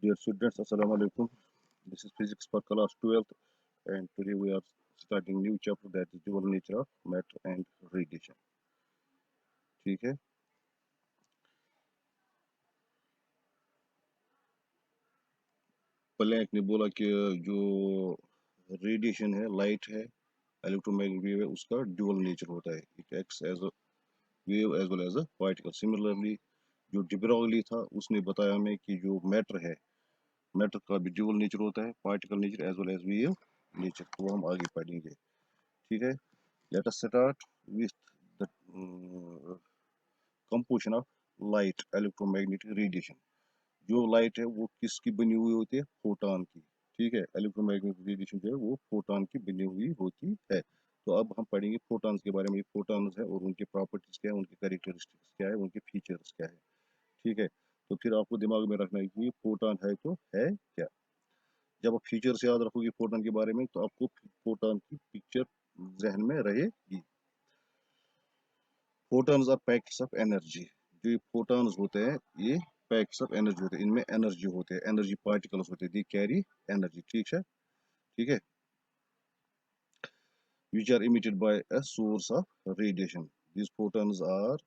Dear students, Assalamu alaikum. This is physics for class 12th, and today we are starting new chapter, that is dual nature of matter and radiation. ठीक है। Planck ने बोला कि जो radiation है, light है, electromagnetic wave है, उसका ड्यूअल नेचर होता है। It acts as a wave as well as a particle. Similarly जो de Broglie था, उसने बताया हमें कि जो मैटर है, मैटर का भी ड्यूअल नेचर होता है, particle nature as well as wave nature. तो हम आगे पढ़ेंगे। ठीक है। Let us start with the composition of light electromagnetic radiation. जो लाइट है वो किसकी बनी हुई होती है? फोटॉन की। ठीक है। इलेक्ट्रोमैग्नेटिक रेडिएशन जो है वो फोटॉन की बनी हुई होती है। तो अब हम पढ़ेंगे फोटॉन्स के बारे में। फोटॉन्स है और उनकी प्रॉपर्टीज क्या है, उनकी कैरेक्टरिस्टिक्स क्या है, उनके फीचर्स क्या है। ठीक है। तो फिर आपको दिमाग में रखना है कि फोटॉन है तो है क्या। जब आप फीचर्स याद रखोगे फोटॉन के बारे में, तो आपको फोटॉन की पिक्चर जहन में रहेगी। Photons are packets of energy. जो ये फोटॉन्स होते हैं, ये पैकेट्स ऑफ एनर्जी होते हैं। इनमें एनर्जी होते हैं, एनर्जी पार्टिकल्स होते हैं। They carry energy. ठीक है। ठीक है। which are emitted by a source of radiation. These photons are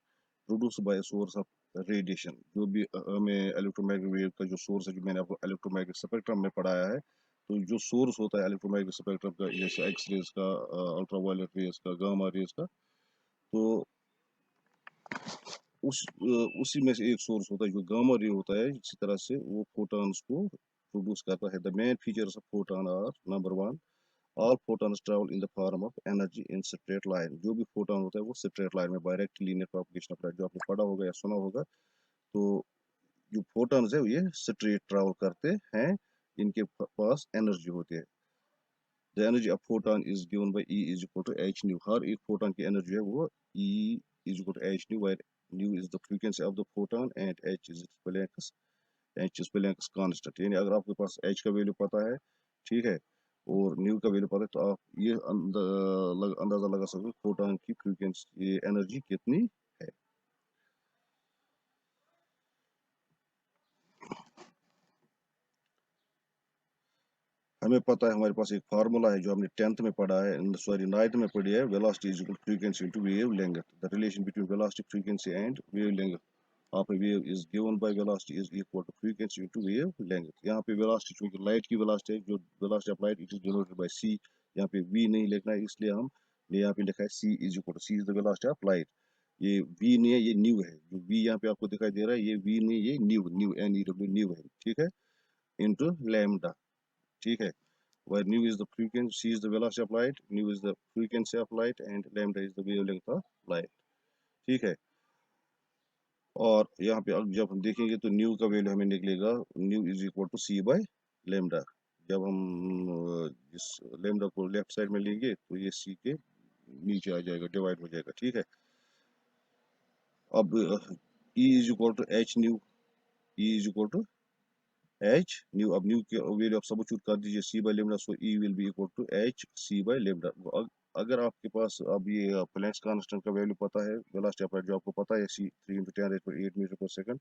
produced by a source of radiation. जो भी हमें इलेक्ट्रोमैग्नेटिक वेव का जो सोर्स है, जो मैंने आपको इलेक्ट्रोमैग्नेटिक स्पेक्ट्रम में पढ़ाया है, तो जो सोर्स होता है इलेक्ट्रोमैग्नेटिक स्पेक्ट्रम का, जैसे एक्स रेज का, अल्ट्रावायलेट रेज का, गामा रेज का, तो उसी में से एक सोर्स होता है जो गामा रे होता है। इसी तरह से वो फोटॉन्स को प्रोड्यूस करता है। The main features of photon are, number one, all photons travel in the form of energy in straight line. जो भी फोटॉन होता है वो स्ट्रेट लाइन में direct linear propagation of light, जो आपने पढ़ा होगा या सुना होगा। तो जो फोटॉन्स है ये स्ट्रेट ट्रैवल करते हैं। इनके पास एनर्जी होती है। The energy of photon is given by E is equal to H nu. हर एक फोटॉन की एनर्जी है वो E is equal to H nu, where nu is the frequency of the photon and H is Planck's, H is Planck's constant. यानी अगर आपके पास H का value पता है, ठीक है, और न्यू का वैल्यू पता है, तो आप ये अंदाजा लगा सकते हो फोटॉन की फ्रीक्वेंसी, ये एनर्जी कितनी है। हमें पता है, हमारे पास एक फार्मूला है जो हमने 10th में पढ़ा है, सॉरी 9th में पढ़ी है। Velocity is equal frequency into wavelength. The relation between velocity, frequency and wavelength of a wave is given by velocity is equal to frequency into wavelength. यहाँ पे velocity, चूंकि light की velocity है, जो velocity of light, it is denoted by c। यहाँ पे v नहीं लिखना है, इसलिए हम ने यहाँ पे लिखा है c is equal to, c is the velocity of light. ये v नहीं है, ये न्यू है। जो v यहाँ पे आपको दिखाई दे रहा है, ये v नहीं, ये न्यू, न्यू NEW, न्यू है। ठीक है। Into lambda. ठीक है। where nu is the frequency, c is the velocity of light, nu is the frequency of light, and lambda is the wavelength of light। ठीक है। और यहाँ पे अब जब हम देखेंगे तो न्यू का वैल्यू हमें निकलेगा, nu is equal to c by lambda. जब हम इस लेमडा को लेफ्ट साइड में लेंगे तो ये c के नीचे आ जाएगा, डिवाइड हो जाएगा। ठीक है। अब E is equal to H nu, E is equal to H nu. अब न्यू के वैल्यू आप सब्स्टिट्यूट कर दीजिए c by lambda, so E will be equal to h c by lambda. अगर आपके पास अब ये प्लैंक्स कांस्टेंट का वैल्यू पता है, वेलोसिटी ऑफ लाइट जो आपको पता है, c 3 × 10⁸ मीटर पर सेकंड,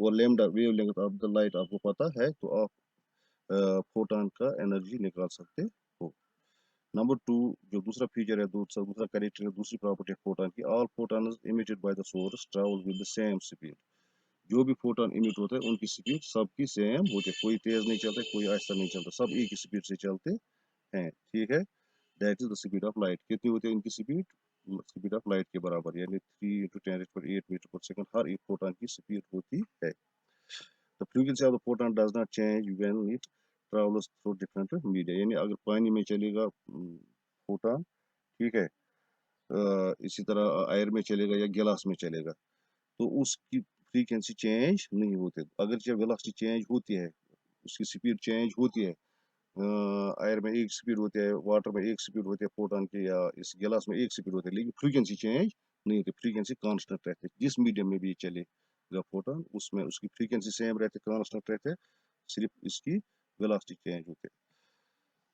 और lambda wavelength of the light आपको पता है, तो आप फोटॉन का एनर्जी निकाल सकते हो। नंबर टू, जो दूसरा फीचर है, दूसरा कैरेक्टर है, दूसरी प्रॉपर्टी है फोटॉन की, all photons emitted by the source travel with the same speed. जो भी फोटॉन इमिट होता है उनकी स्पीड सबकी सेम होती है। कोई तेज नहीं चलता, कोई आहिस्ता नहीं चलता, सब एक ही स्पीड से चलते हैं। ठीक है। That is the speed of light. कितनी होती है उनकी स्पीड? स्पीड ऑफ लाइट के बराबर, यानी 3 × 10⁸ मीटर पर सेकंड हर एक फोटॉन की स्पीड होती है। The frequency of the photon does not change when it travels through different media। यानी अगर पानी में चलेगा फोटॉन, ठीक है, इसी तरह एयर में चलेगा या गिलास में चलेगा, तो उसकी फ्रीक्वेंसी चेंज नहीं होती। अगर जब वेलोसिटी चेंज होती है, उसकी स्पीड चेंज होती है, एयर में एक स्पीड होती है, वाटर में एक स्पीड होती है फोटॉन की, या इस गिलास में एक स्पीड होती है, लेकिन फ्रीक्वेंसी चेंज नहीं होती। फ्रीक्वेंसी कांस्टेंट रहती है। जिस मीडियम में भी चलेगा फोटॉन, उसमें उसकी फ्रीक्वेंसी सेम रहती है, कांस्टेंट रहते हैं, सिर्फ इसकी वेलोसिटी चेंज होती है,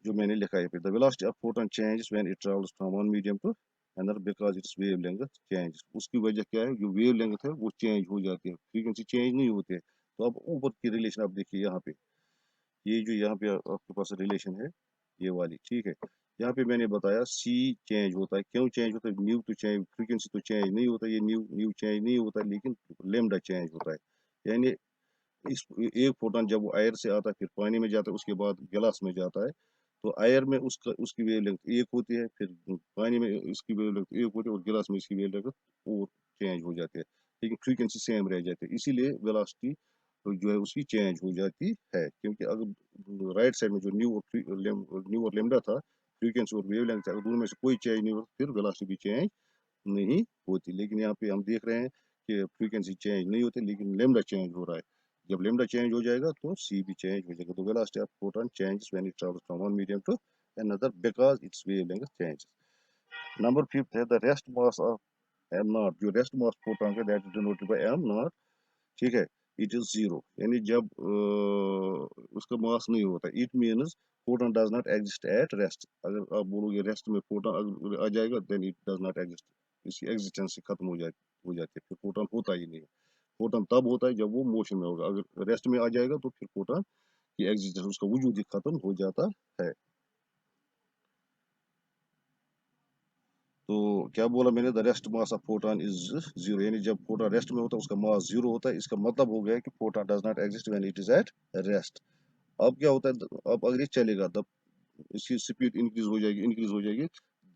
जो मैंने लिखा है। The velocity of photon changes when it travels from one medium to another because its wavelength change. उसकी वजह क्या है? जो वेवलेंथ है वो चेंज हो जाती है, फ्रीक्वेंसी चेंज नहीं होती है। तो अब ऊपर की रिलेशन आप देखिए यहाँ पे, ये जो यहाँ पे आपके पास रिलेशन है ये वाली, ठीक है। यहाँ पे मैंने बताया सी चेंज होता है, क्यों चेंज होता है, न्यू तो चेंज, फ्रीक्वेंसी तो चेंज नहीं होता, ये न्यू न्यू चेंज नहीं होता, लेकिन लेमडा चेंज होता है। यानी इस एक फोटोन जब वो एयर से आता है फिर पानी में जाता है, उसके बाद गिलास में जाता है, तो एयर में उसका उसकी वेवलेंथ एक होती है, फिर पानी में इसकी वेवलेंथ एक होती है, और गिलास में इसकी वेवलेंथ और चेंज हो जाती है, लेकिन फ्रीक्वेंसी सेम रह जाती है। इसीलिए वेलोसिटी तो जो है उसकी चेंज हो जाती है, क्योंकि अगर राइट साइड में जो न्यू और लेमडा था, फ्रीक्वेंसी और वेवलेंथ था, अगर दोनों में से कोई चेंज नहीं होता फिर वेलोसिटी भी चेंज नहीं होती। लेकिन यहाँ पे हम देख रहे हैं कि फ्रीक्वेंसी चेंज नहीं होती, लेकिन लेमडा चेंज हो रहा है। जब लेमडा चेंज हो जाएगा तो सी भी चेंज हो जाएगा। तो velocity of photon changes when it travels from one medium to another because its wavelength changes. Number 5 है the rest mass of m naught, जो रेस्ट मास फोटोन का that is denoted by m naught, ठीक है, it is zero. यानी जब उसका mass नहीं होता, it means photon does not exist at rest. अगर आप बोलोगे रेस्ट में फोटोन अगर आ जाएगा then it does not exist, इसकी एग्जिस्टेंस खत्म हो जाती है, फिर फोटोन होता ही नहीं है। फोटोन तब होता है जब वो मोशन में होगा, अगर रेस्ट में आ जाएगा तो फिर फोटोन की एग्जिस्टेंस, उसका वजूद ही खत्म हो जाता है। तो क्या बोला मैंने, the rest mass of photon is zero, यानी जब फोटोन रेस्ट में होता है उसका मास जीरो होता है। इसका मतलब हो गया कि photon does not exist when it is at rest. अब क्या होता है, अब अगर ये चलेगा तब इसकी स्पीड इंक्रीज हो जाएगी।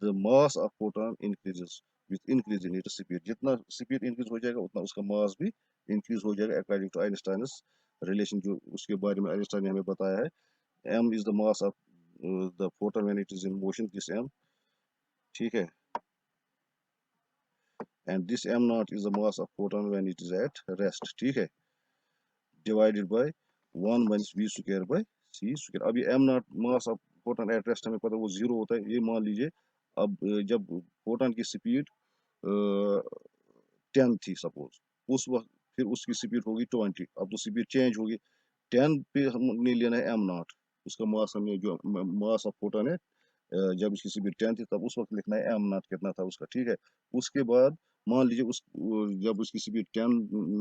The mass of photon increases with increase in its speed, जितना स्पीड इंक्रीज हो जाएगा उतना उसका मास भी इंक्रीज हो जाएगा, अकॉर्डिंग टू आइंस्टाइन्स रिलेशन, जो उसके बारे में आइंस्टाइन ने हमें बताया है। M is the mass of the photon when it is in motion, this M, ठीक है, and this M not is the mass of photon when it is at rest, ठीक है, divided by 1 minus V square by C square. अब ये M not mass of photon at rest हमें पता है वो जीरो होता है, ये मान लीजिए। अब जब फोटोन की स्पीड 10 थी सपोज, उस वक्त फिर उसकी स्पीड होगी 20, अब तो स्पीड चेंज होगी। 10 पे हमने लेना है एम नॉट, उसका मास, हमने जो मास ऑफ फोटोन है जब इसकी स्पीड 10 थी तब उस वक्त लिखना है एम नॉट कितना था उसका, ठीक है। उसके बाद मान लीजिए जब उसकी स्पीड 10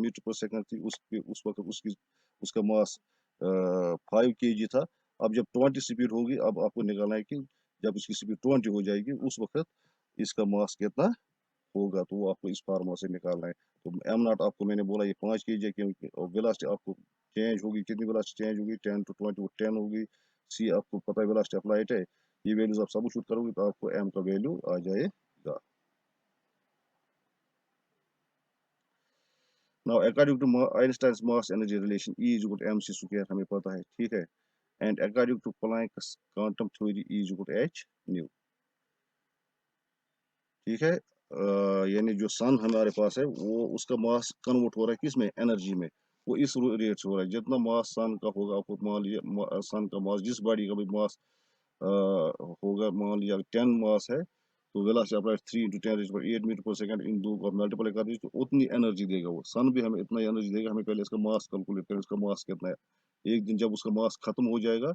मीटर पर सेकंड थी, उस वक्त उसका मास 5 kg था। अब जब 20 स्पीड होगी, अब आपको निकालना है कि जब इसकी स्पीड 20 हो जाएगी उस वक्त इसका मास कितना होगा, तो वो आपको इस फार्मूला से निकालना है। तो एम नॉट आपको मैंने बोला ये 5 kg है, क्योंकि और वेलोसिटी आपको चेंज होगी, कितनी वेलोसिटी चेंज होगी, 10 to 20 वो 10 होगी। सी आपको पता है वेलोसिटी ऑफ लाइट है, ये वैल्यूज आप सब शूट करोगे तो आपको एम का वैल्यू आ जाएगा। Now according to Einstein's mass energy relation, E is equal to mc square हमें पता है, ठीक है, and according to Planck's quantum theory E is equal to h nu, ठीक है। यानी जो सन हमारे पास है वो उसका मास कन्वर्ट हो रहा है किस में, एनर्जी में, वो इस रेट से हो रहा है। जितना मास सन का होगा, आपको मान लीजिए सन का मास, जिस बॉडी का भी मास होगा, मान लीजिए 10 मास है, तो वेलोसिटी अप्लाइड 3 into 10⁸ मीटर पर सेकंड, इन दो का मल्टीप्लाई कर दीजिए तो उतनी एनर्जी देगा वो। सन भी हमें इतना एनर्जी देगा, हमें पहले इसका मास कैलकुलेट करें, इसका मास कितना है। एक दिन जब उसका मास खत्म हो जाएगा,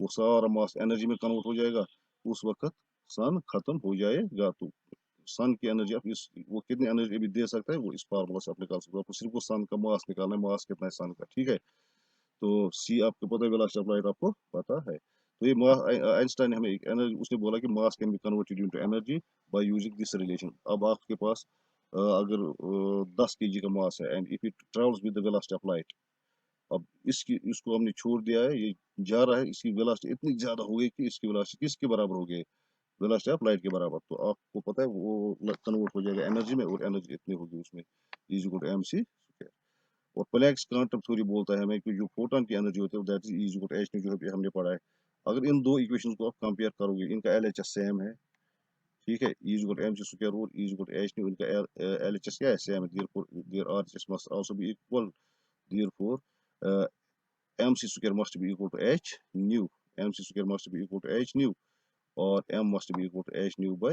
वो सारा मास एनर्जी में कन्वर्ट हो जाएगा, उस वक्त सन खत्म हो जाएगा। तो सन की एनर्जी आप इस वो कितनी एनर्जी भी दे सकता है वो इस फार्मूला से आप निकाल सकते हो। आपको सिर्फ वो सन का मास निकालना है, मास कितना है सन का, ठीक है। तो सी आपको पता है, वेलोसिटी ऑफ लाइट आपको पता है। तो ये मास, आइंस्टाइन ने हमें एक एनर्जी, उसने बोला कि मास can be converted into energy by using this relation. अब आपके पास अगर 10 kg का मास है and if it travels with the velocity of light, अब इसको हमने छोड़ दिया है, ये जा रहा है, इसकी वेलोसिटी इतनी ज्यादा हो गई कि इसकी वेलोसिटी किसके बराबर हो गई, वेलोसिटी ऑफ लाइट के बराबर। तो आपको पता है वो कन्वर्ट हो जाएगा एनर्जी में, और एनर्जी इतनी होगी उसमें, is equal to mc square. और प्लैंक्स क्वांटम थ्योरी बोलता है हमें कि जो फोटोन की एनर्जी होती है that is equal to h, जो अभी हमने पढ़ा है। अगर इन दो इक्वेशंस को आप कंपेयर करोगे, इनका LHS सेम है, ठीक है, e is equal to mc square और e is equal to h, इनका LHS क्या है, सेम है, their RHS must also be equal, therefore mc square must be equal to h nu, mc square must be equal to h nu, और m must be equal to h nu by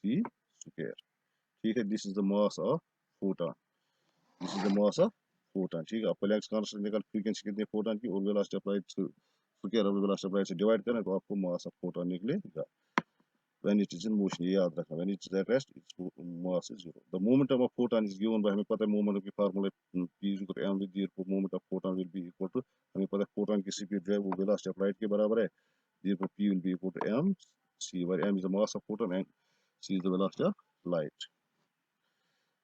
c square, ठीक है। This is the mass of photon, this is the mass of photon, ठीक है। आप Planck's constant निकाल, frequency कितनी photon की, और velocity of light square of velocity of light से डिवाइड करना, तो आपको मास ऑफ फोटोन निकलेगा when it is in motion, ये याद रखना, when it is at rest its mass is zero। the momentum of photon is given by, हमें पता है मोमेंटम की formula p is equal to m, with therefore moment of photon will be equal to, हमें पता है photon की speed जो है वो वेलोसिटी ऑफ लाइट के बराबर है, therefore P will be equal to mc, where m is the mass of photon and c is the velocity of light.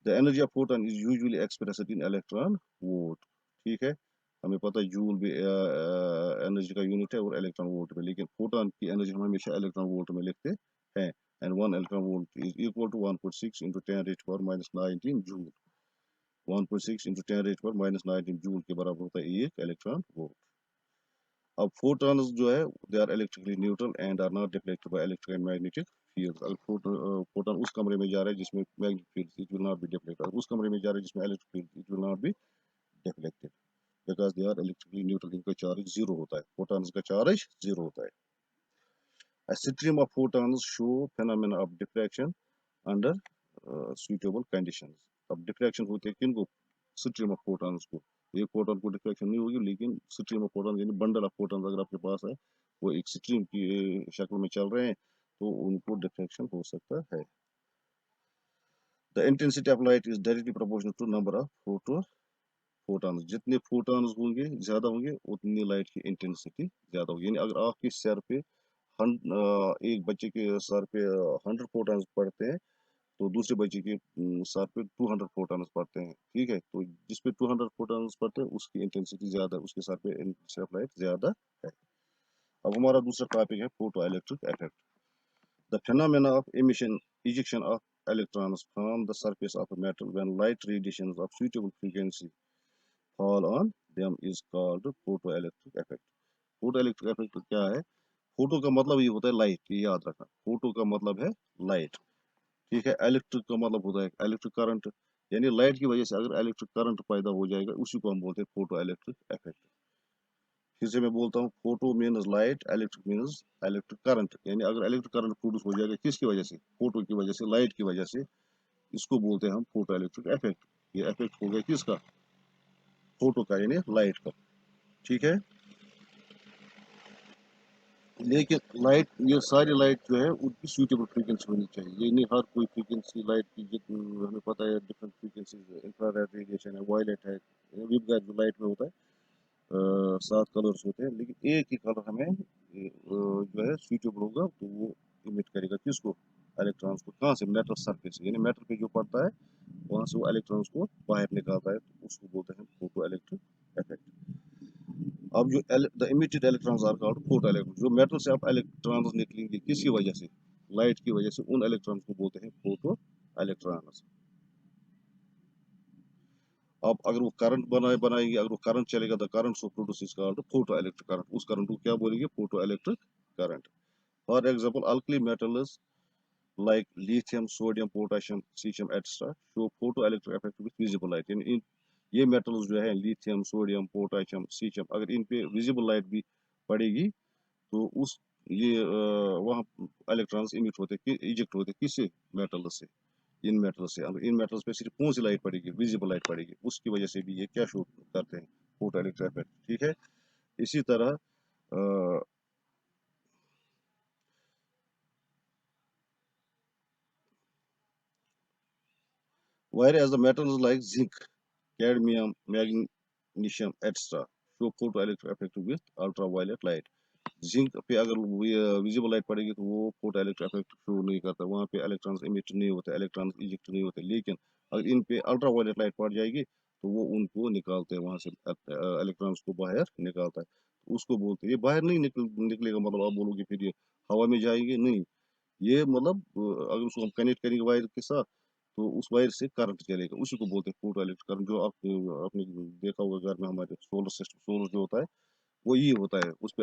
The energy of photon is usually expressed in electron volt. ठीक है, हमें पता है joule भी energy का unit है और electron volt में, लेकिन फोटॉन की एनर्जी हम हमेशा इलेक्ट्रॉन वोल्ट में लिखते हैं, and 1 electron volt is equal to 1.6 into 10 raised to power minus 19 joule. 1.6 into 10 raised to power minus 19 joule के बराबर होता है एक इलेक्ट्रॉन वोल्ट। अब फोटॉन्स जो है they are electrically neutral and are not deflected by electric and magnetic field. अगर photon उस कमरे में जा रहा है जिसमें magnetic field, it will not be deflected. उस कमरे में जा रहा है जिसमें electric field, it will not be deflected, because they are electrically neutral. इनका चार्ज जीरो होता है, फोटॉन्स का चार्ज जीरो होता है। A stream of photons show phenomena of diffraction under suitable conditions। अब डिफ्रैक्शन होते हैं किनको? स्ट्रीम ऑफ फोटॉन्स को। एक फोटॉन को डिफ्रैक्शन नहीं होगी, लेकिन स्ट्रीम ऑफ फोटॉन यानी बंडल ऑफ फोटॉन्स अगर आपके पास है, वो एक स्ट्रीम की शक्ल में चल रहे हैं, तो उनको डिफ्रैक्शन हो सकता है। The intensity of light is directly proportional to number of photons. जितने फोटॉन्स होंगे ज्यादा होंगे, उतनी लाइट की इंटेंसिटी ज्यादा होगी। यानी अगर आपके सर पे एक बच्चे के सर पे 100 फोटॉन्स पड़ते हैं, तो दूसरे बच्चे के सर पे 200 फोटॉन्स पड़ते हैं। ठीक है, तो जिस पे 200 फोटॉन्स पड़ते हैं उसकी इंटेंसिटी ज्यादा है, उसके सर पे इंटेंसिटी ऑफ लाइट ज्यादा है। अब हमारा दूसरा टॉपिक है photo electric effect. The phenomena of emission ejection of electrons from the surface of a metal when light radiations of suitable frequency fall on them is called photoelectric effect। Photoelectric effect क्या है? Photo का मतलब ये होता है light, ये याद रखना। फोटो का मतलब है लाइट, ठीक है। इलेक्ट्रिक का मतलब होता है इलेक्ट्रिक करंट, यानी लाइट की वजह से अगर इलेक्ट्रिक करंट पैदा हो जाएगा, उसी को हम बोलते हैं फोटो इलेक्ट्रिक इफेक्ट। फिर से मैं बोलता हूँ, photo means light, electric means electric current. यानी अगर इलेक्ट्रिक करंट प्रोड्यूस हो जाएगा किसकी वजह से? फोटो की वजह से, लाइट की वजह से, इसको बोलते हैं हम फोटो इलेक्ट्रिक इफेक्ट। ये इफेक्ट हो गया किसका? फोटो का, यानी लाइट का, ठीक है। लेकिन लाइट, ये सारी लाइट जो है उनकी सूटेबल फ्रीक्वेंसी होनी चाहिए। ये नहीं हर कोई फ्रीक्वेंसी लाइट की, जितनी हमें पता है डिफरेंट फ्रीक्वेंसी है, इंफ्रारेड रेडिएशन है, वायलेट है, विपगाइड जो लाइट में होता है 7 कलर्स होते हैं, लेकिन एक ही कलर हमें जो है सूटेबल होगा, तो वो इमिट करेगा किसको? इलेक्ट्रॉन्स को। कहाँ से? मेटल सरफेस से, यानी मेटल पे जो पड़ता है वहां से वो इलेक्ट्रॉन्स को बाहर निकालता है, तो उसको बोलते हैं फोटो इलेक्ट्रिक इफेक्ट। अब जो the emitted electrons are called photo electron. जो मेटल से आप इलेक्ट्रॉन्स निकलेंगे किसकी वजह से? लाइट की वजह से, उन इलेक्ट्रॉन्स को बोलते हैं फोटो इलेक्ट्रॉन्स। अब अगर वो करंट बनाएंगे, अगर वो करंट चलेगा, the current so produce is called photo electric current. उस करंट को क्या बोलेंगे? Photo electric current. For example, alkali metals like lithium, sodium, potassium, cesium, etc. show photoelectric effect with visible light। यानी ये मेटल्स जो है lithium, sodium, potassium, caesium, अगर इन पे विजिबल लाइट भी पड़ेगी, तो उस ये वहाँ इलेक्ट्रॉन्स इमिट होते, इजेक्ट होते किससे? मेटल से, इन मेटल से। अगर इन मेटल्स पे सिर्फ कौन सी लाइट पड़ेगी? विजिबल लाइट पड़ेगी, उसकी वजह से भी ये क्या शो करते हैं? फोटो इलेक्ट्रिक इफेक्ट, ठीक है। इसी तरह whereas the metals like zinc, cadmium, magnesium, etc. show photoelectric effect with ultraviolet light। Zinc पे अगर विजिबल लाइट पड़ेगी तो वो फोटो इलेक्ट्रिक इफेक्ट शो नहीं करता, वहाँ पे इलेक्ट्रॉन्स इमिट नहीं होते, इलेक्ट्रॉन्स इजेक्ट नहीं होते। लेकिन अगर इन पे अल्ट्रावायलेट लाइट पड़ जाएगी, तो वो उनको निकालते हैं, वहाँ से इलेक्ट्रॉन्स को बाहर निकालता है, तो उसको बोलते हैं। ये बाहर नहीं निकलेगा, मतलब आप बोलोगे फिर ये हवा में जाएंगे, नहीं। ये मतलब अगर उसको हम कनेक्ट करेंगे वायर के साथ, तो उस वायर से करंट चलेगा, उसी को बोलते हैं फोटो इलेक्ट्रिक करंट। जो आप आपने देखा होगा घर में, हमारे सोलर सिस्टम, सोलर जो होता है वो ये होता है, उस पे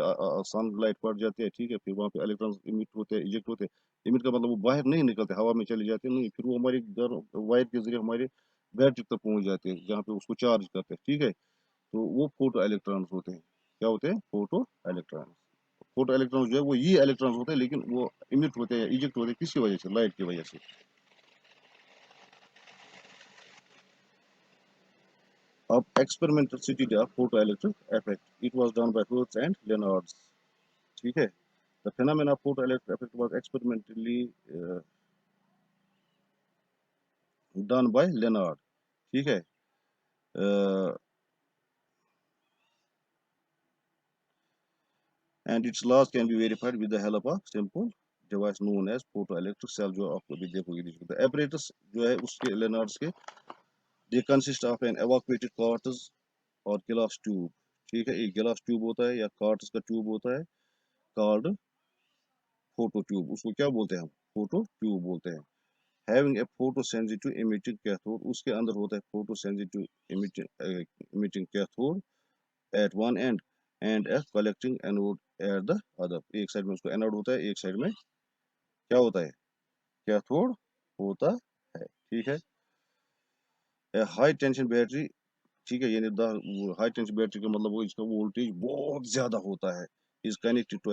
सन लाइट पड़ जाती है, ठीक है, फिर वहाँ पे इलेक्ट्रॉन इमिट होते हैं, इजेक्ट होते हैं। इमिट का मतलब वो बाहर नहीं निकलते, हवा में चले जाते हैं, नहीं, फिर वो हमारे घर वायर के जरिए हमारे बैटरी तक पहुंच जाते हैं, जहाँ पे उसको चार्ज करते हैं, ठीक है। तो वो फोटो इलेक्ट्रॉन्स होते हैं। क्या होते हैं? Photo electrons. फोटो इलेक्ट्रॉन्स जो है वो ये इलेक्ट्रॉन्स होते हैं, लेकिन वो इमिट होते हैं, इजेक्ट होते हैं किसकी वजह से? लाइट की वजह से। अब experimental study of photo electric effect, it was done by Hertz and Lenard's, ठीक है। The phenomena of photoelectric effect was experimentally done by Leonard, ठीक है। and its laws can be verified with the help of simple device known as photoelectric cell, जो आपको भी देखोगे। the apparatus जो है उसके लेनार्ड्स के, they consist of an evacuated cartridge और गिलास ट्यूब। ठीक है, एक गिलास ट्यूब होता है या कार्ट्स का ट्यूब होता है, कॉल्ड फोटो ट्यूब, उसको क्या बोलते हैं हम, फोटो ट्यूब बोलते हैं। Having a photo sensitive emitting cathode, उसके अंदर होता है photo sensitive emitting cathode at one end and a collecting anode at the other. एक साइड में उसको एनोड होता है, एक साइड में क्या होता है, कैथोड होता है। ठीक है, हाई टेंशन बैटरी, ठीक है, यानी हाई टेंशन बैटरी का मतलब वो इसका वोल्टेज बहुत ज्यादा होता है, इज कनेक्टेड टू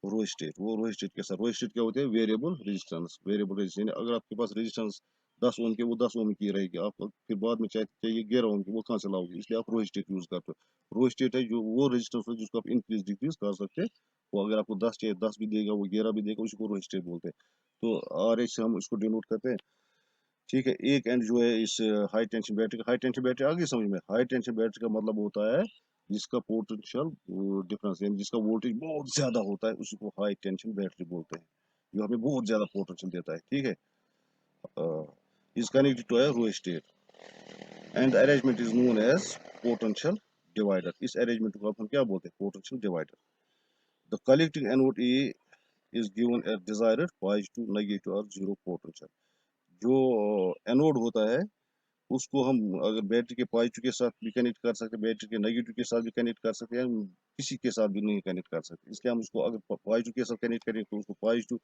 रोस्टेट। वो रोस्टेट के साथ, रोस्टेट क्या होते हैं, वेरिएबल रेजिस्टेंस। वेरिएबल रेजिस्टेंस यानी अगर आपके पास रेजिस्टेंस 10 ओम के, वो 10 ओम की रहेगी, आप फिर बाद में चाहिए 11 ओम की, वो कहाँ से लाओगे, इसलिए आप रोस्टेट यूज करते हो। रोस्टेट है जो वो रेजिस्टेंस है जिसको आप इंक्रीज डिक्रीज कर सकते हैं। वो अगर आपको 10 चाहिए 10 भी देगा, वो 11 भी देगा, उसको रोस्टेट बोलते हैं। तो आर एच से हम इसको डिनोट करते हैं। ठीक है, एक एंड जो है इस हाई टेंशन बैटरी का, हाई टेंशन बैटरी आगे समझ में, हाई टेंशन बैटरी का मतलब होता है जिसका पोटेंशियल डिफरेंस यानी जिसका वोल्टेज बहुत ज्यादा होता है, उसको हाई टेंशन बैटरी बोलते हैं, जो हमें बहुत ज्यादा पोटेंशियल देता है। ठीक है, is connected to a rheostat and arrangement is known as potential divider. इस अरेंजमेंट को हम क्या बोलते हैं, potential divider. The collecting anode A is given at desired positive negative और जीरो पोटेंशियल। जो एनोड होता है उसको हम अगर बैटरी के पॉजिटिव के साथ भी कनेक्ट कर सकते हैं, बैटरी के नेगेटिव के साथ भी कनेक्ट कर सकते हैं, हम किसी के साथ भी नहीं कनेक्ट कर सकते। इसलिए हम उसको अगर पॉजिटिव के साथ कनेक्ट करेंगे तो उसको पॉजिटिव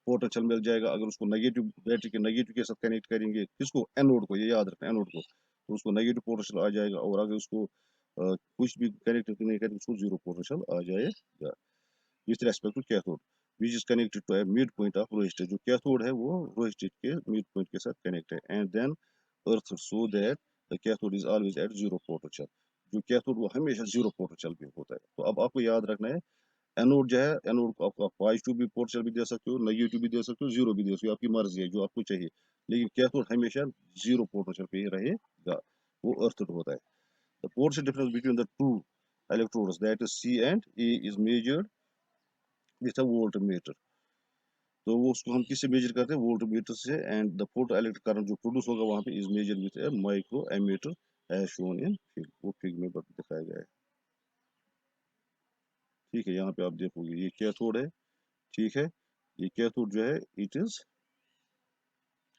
पोटेंशियल मिल जाएगा। अगर उसको नेगेटिव, बैटरी के नेगेटिव के साथ कनेक्ट करेंगे, किसको, एनोड को, ये याद रखना एनोड को, तो उसको नेगेटिव पोटेंशियल आ जाएगा। और अगर उसको कुछ भी कनेक्ट नहीं करेंगे, उसको जीरो पोटेंशियल आ जाएगा। With respect to cathode which is connected to a mid point of rheostat. जो कैथोड है वो रोस्टेट के मिड पॉइंट के साथ कनेक्ट है। And then earth, so that the cathode is always at zero potential. जो कैथोड वो हमेशा जीरो पोटेंशियल पे होता है। तो अब आपको याद रखना है, एनोड जो है, एनोड को आप पॉजिटिव भी पोटेंशियल भी दे सकते हो, नेगेटिव भी दे सकते हो, जीरो भी दे सकते हो, आपकी मर्जी है जो आपको चाहिए। लेकिन कैथोड हमेशा जीरो पोटेंशियल पे ही रहेगा, वो अर्थ होता है। The potential difference between the two electrodes, that is C and A, is measured with a voltmeter। तो वो उसको हम किससे मेजर करते हैं, वोल्टमीटर से। And the photo electric current जो प्रोड्यूस होगा वहां पे is measure with a micro ammeter as shown in fig. वो फिग में दिखाया गया है। ठीक है, यहाँ पे आप देखोगे ये कैथोड है। ठीक है, ये कैथोड जो है it is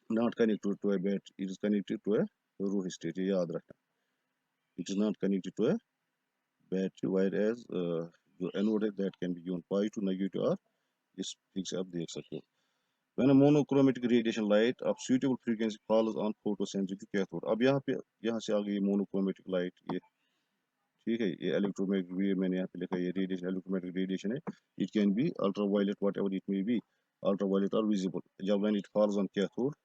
not connected to a bat, it is connected to a rheostat, ये याद रखना। It is not connected to a battery wire as जो एनोड है that can be given positive negative और इस फिग से आप देख सकते हो। When a monochromatic radiation light of suitable frequency falls on photosensitive cathode। अब यहाँ पे, यहाँ से आ गई मोनोक्रोमेटिक लाइट, ये ठीक है, ये इलेक्ट्रोमैग्नेटिक वेव मैंने यहाँ पे लिखा है, ये रेडिएशन इलेक्ट्रोमैग्नेटिक रेडिएशन है। It can be ultraviolet what ever it may be, ultraviolet और विजिबल। जब when it falls on cathode,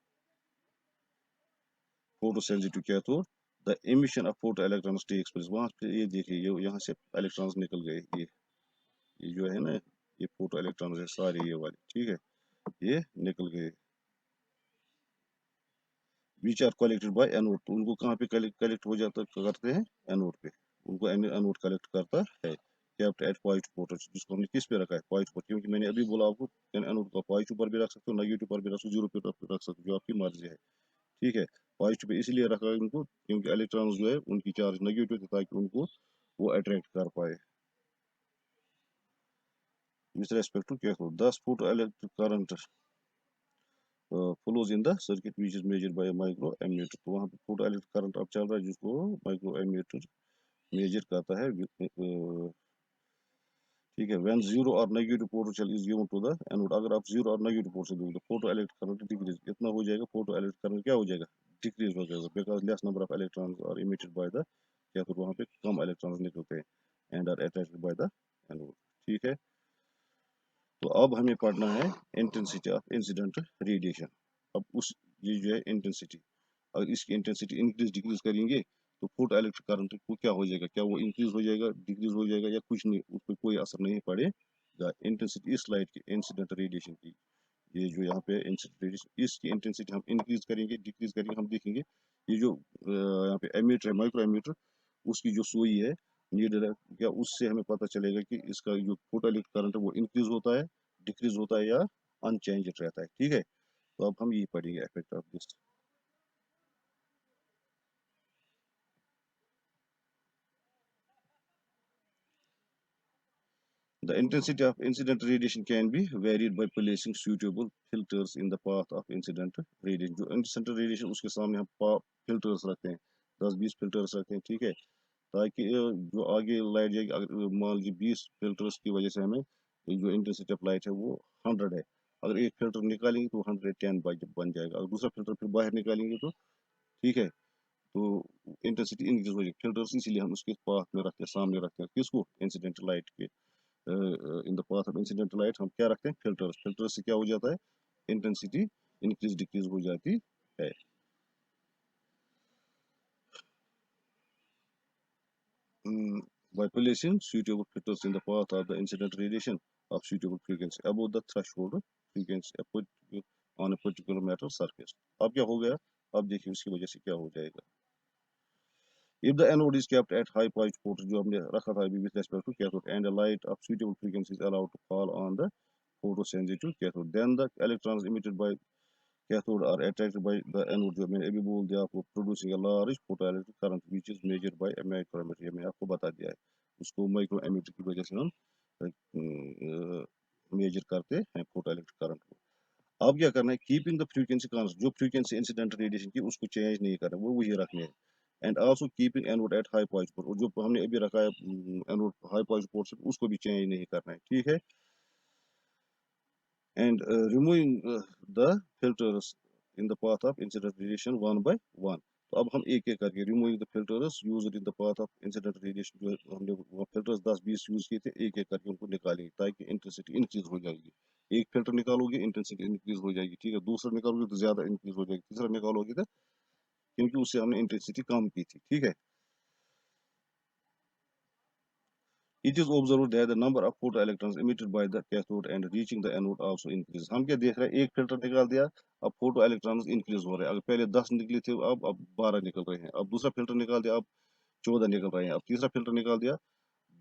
photosensitive cathode, the emission of photo electrons takes place। वहां पे ये देखिए, ये यहाँ से इलेक्ट्रॉन्स निकल गए, ये जो है ना, ये फोटो इलेक्ट्रॉन्स है सारे ये वाले। ठीक है, ये निकल गए, which are collected by anode. तो उनको कहाँ पे कलेक्ट हो जाता करते हैं, एनोड पे। उनको एनोड कलेक्ट करता है, केप्ट एट पॉजिटिव पोटेंशियल, जिसको हमने किस पे रखा है, पॉजिटिव पर। क्योंकि मैंने अभी बोला आपको, एनोड को पॉजिटिव पर भी रख सकते हो, नेगेटिव पर भी रख सकते हो, जीरो पे रख सकते हो, जो आपकी मर्जी है। ठीक है, पॉजिटिव पे इसलिए रखा है उनको क्योंकि इलेक्ट्रॉन जो है उनकी चार्ज नेगेटिव थे, ताकि उनको वो अट्रैक्ट कर पाए। विथ रेस्पेक्ट टू क्या, 10 photo electric current flows in the circuit which is measured by micro ammeter. तो वहाँ पे फोटो इलेक्ट्रिक करंट अब चल रहा है जिसको माइक्रो एमीटर मेजर करता है। ठीक है, व्हेन जीरो और negative potential is given to the anode. अगर आप जीरो और नेगेटिव पोटेंशियल दोगे तो फोटो इलेक्ट्रिक करंट डिक्रीज कितना हो जाएगा, फोटो इलेक्ट्रिक करंट क्या हो जाएगा, डिक्रीज हो जाएगा, because less number of electrons are emitted by the cathode. वहाँ पे कम इलेक्ट्रॉन्स निकलते हैं and are attracted by the anode. ठीक है, तो अब हमें पढ़ना है इंटेंसिटी ऑफ इंसिडेंट रेडिएशन। अब उस, ये जो है इंटेंसिटी, अगर इसकी इंटेंसिटी इंक्रीज डिक्रीज करेंगे तो फोटो इलेक्ट्रिक करंट को क्या हो जाएगा, क्या वो इंक्रीज हो जाएगा, डिक्रीज हो जाएगा, या कुछ नहीं, उस पर कोई असर नहीं पड़ेगा। इंटेंसिटी इस लाइट की इंसिडेंट रेडिएशन की, ये जो यहाँ पे इंसिडेंट रेडिएशन, इसकी इंटेंसिटी हम इंक्रीज करेंगे डिक्रीज करेंगे, हम देखेंगे। ये जो यहाँ पे एमीटर है, माइक्रो एमीटर, उसकी जो सुई है नीडर है क्या, उससे हमें पता चलेगा कि इसका जो फोटो इलेक्ट्रिक करंट है वो इंक्रीज होता है, डिक्रीज होता है या अनचेंज रहता है। ठीक है, तो अब हम ये पढ़ेंगे effect of this. The intensity of incident radiation can be varied by placing suitable filters in the path of incident radiation। जो incident radiation उसके सामने हम फिल्टर्स रखते हैं, 10-20 फिल्टर्स रखते हैं। ठीक है, ताकि जो आगे लाइट जाएगी, अगर मान लीजिए 20 फिल्टर्स की वजह से हमें जो इंटेंसिटी ऑफ लाइट है वो 100 है, अगर एक फिल्टर निकालेंगे तो 110 बन जाएगा, अगर दूसरा फिल्टर फिर बाहर निकालेंगे तो ठीक है, तो इंटेंसिटी इंक्रीज हो जाएगी। फिल्टर्स इसीलिए हम उसके पाथ में रखते हैं, सामने रखते हैं किसको, इंसिडेंट लाइट के in the path of incident light हम क्या रखते हैं, फिल्टर्स। फिल्टर से क्या हो जाता है, इंटेंसिटी इंक्रीज डिक्रीज हो जाती है। By placing suitable filters in the path of the incident radiation of suitable frequency above the threshold frequency on a particular metal surface। अब क्या हो गया, अब देखिए उसकी वजह से क्या हो जाएगा। If the anode is kept at high pitch voltage जो हमने रखा था अभी with respect to cathode and a light of suitable frequency is allowed to fall on the photosensitive cathode, then the electrons emitted by cathode are attracted by the anode जो मैंने अभी बोल दिया आपको, producing a large photoelectric current which is measured by a micrometer। ये मैंने आपको बता दिया है, उसको माइक्रोमीटर की वजह से हम मेजर करते हैं फोटोइलेक्ट्रिक करंट को। अब क्या करना है, कीपिंग द फ्रीक्वेंसी कांस्टेंट, जो फ्रीक्वेंसी इंसिडेंट रेडिएशन की उसको चेंज नहीं करना, वो वही रखने हैं। And also keeping anode at high point पर, और जो हमने अभी रखा है एनोड हाई पॉइंट पोर्ट से, उसको भी चेंज नहीं करना है। ठीक है, and removing the filters in the path of incident radiation one by one। तो अब हम एक एक करके removing the filters used in the path of incident radiation, जो हमने वो filters 10-20 यूज किए थे, एक एक करके उनको निकालेंगे ताकि इंटेंसिटी इंक्रीज हो जाएगी। एक फिल्टर निकालोगे इंटेंसिटी इंक्रीज हो जाएगी, ठीक है, दूसरा निकालोगे तो ज्यादा इंक्रीज हो जाएगी, तीसरा निकालोगे तो क्योंकि उससे हमने इंटेंसिटी कम की थी। ठीक है, it is observed that the number of photoelectrons emitted by the cathode and reaching the anode also increase। हम क्या देख रहे हैं, एक फिल्टर निकाल दिया, अब फोटो इलेक्ट्रॉन्स इंक्रीज हो रहे हैं, अगर पहले 10 निकले थे अब 12 निकल रहे हैं, अब दूसरा फिल्टर निकाल दिया अब 14 निकल रहे हैं, अब तीसरा फिल्टर निकाल दिया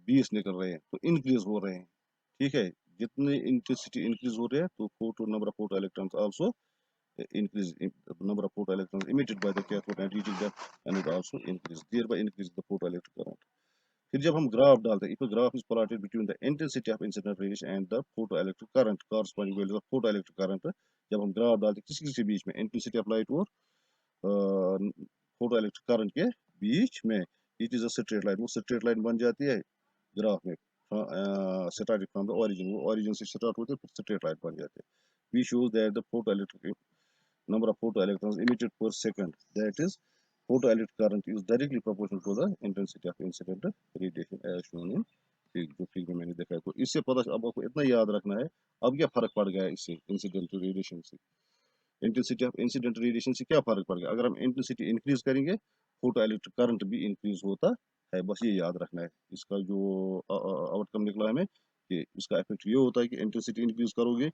20 निकल रहे हैं, तो इंक्रीज हो रहे हैं। ठीक है, जितनी इंटेंसिटी इंक्रीज हो रही है तो photo number of photo electrons also increase, number of photo electrons emitted by the cathode and reaching the anode also increase, thereby increase the photoelectric current। फिर जब हम ग्राफ डालते हैं, if a graph is plotted between the intensity of incident radiation and the photoelectric current corresponding values of photoelectric current, जब हम graph डालते हैं किसी किसी बीच में इंटेंसिटी ऑफ लाइट और फोटोइलेक्ट्रिक करंट के बीच में, it is a straight line, वो स्ट्रेट लाइन बन जाती है ग्राफ में, स्टार्टिंग फ्रॉम द ओरिजिन, वो ओरिजिन से स्टार्ट होते हैं फिर स्ट्रेट लाइन बन जाते हैं। V shows that the photoelectric number of photoelectrons emitted per second, that is photoelectric current, is directly proportional to the intensity of incident radiation as shown in जो figure में मैंने देखा है। तो इससे पता, अब आपको इतना याद रखना है, अब क्या फर्क पड़ गया है इससे, इंसिडेंट रेडिएशन से, इंटेंसिटी ऑफ इंसिडेंट रेडिएशन से क्या फर्क पड़ गया, अगर हम इंटेंसिटी इंक्रीज करेंगे फोटो इलेक्ट्रिक करंट भी इंक्रीज होता है, बस ये याद रखना है। इसका जो आउटकम निकला है हमें कि इसका इफेक्ट ये होता है कि इंटेंसिटी इंक्रीज करोगे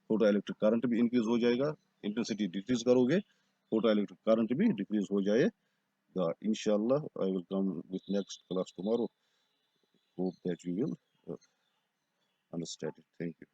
फोटो इलेक्ट्रिक करंट भी इंक्रीज हो जाएगा, इंटेंसिटी डिक्रीज करोगे फोटो इलेक्ट्रिक करंट भी डिक्रीज हो जाएगा। इंशाल्लाह I will come with next class tomorrow, hope that you will understand it. Thank you.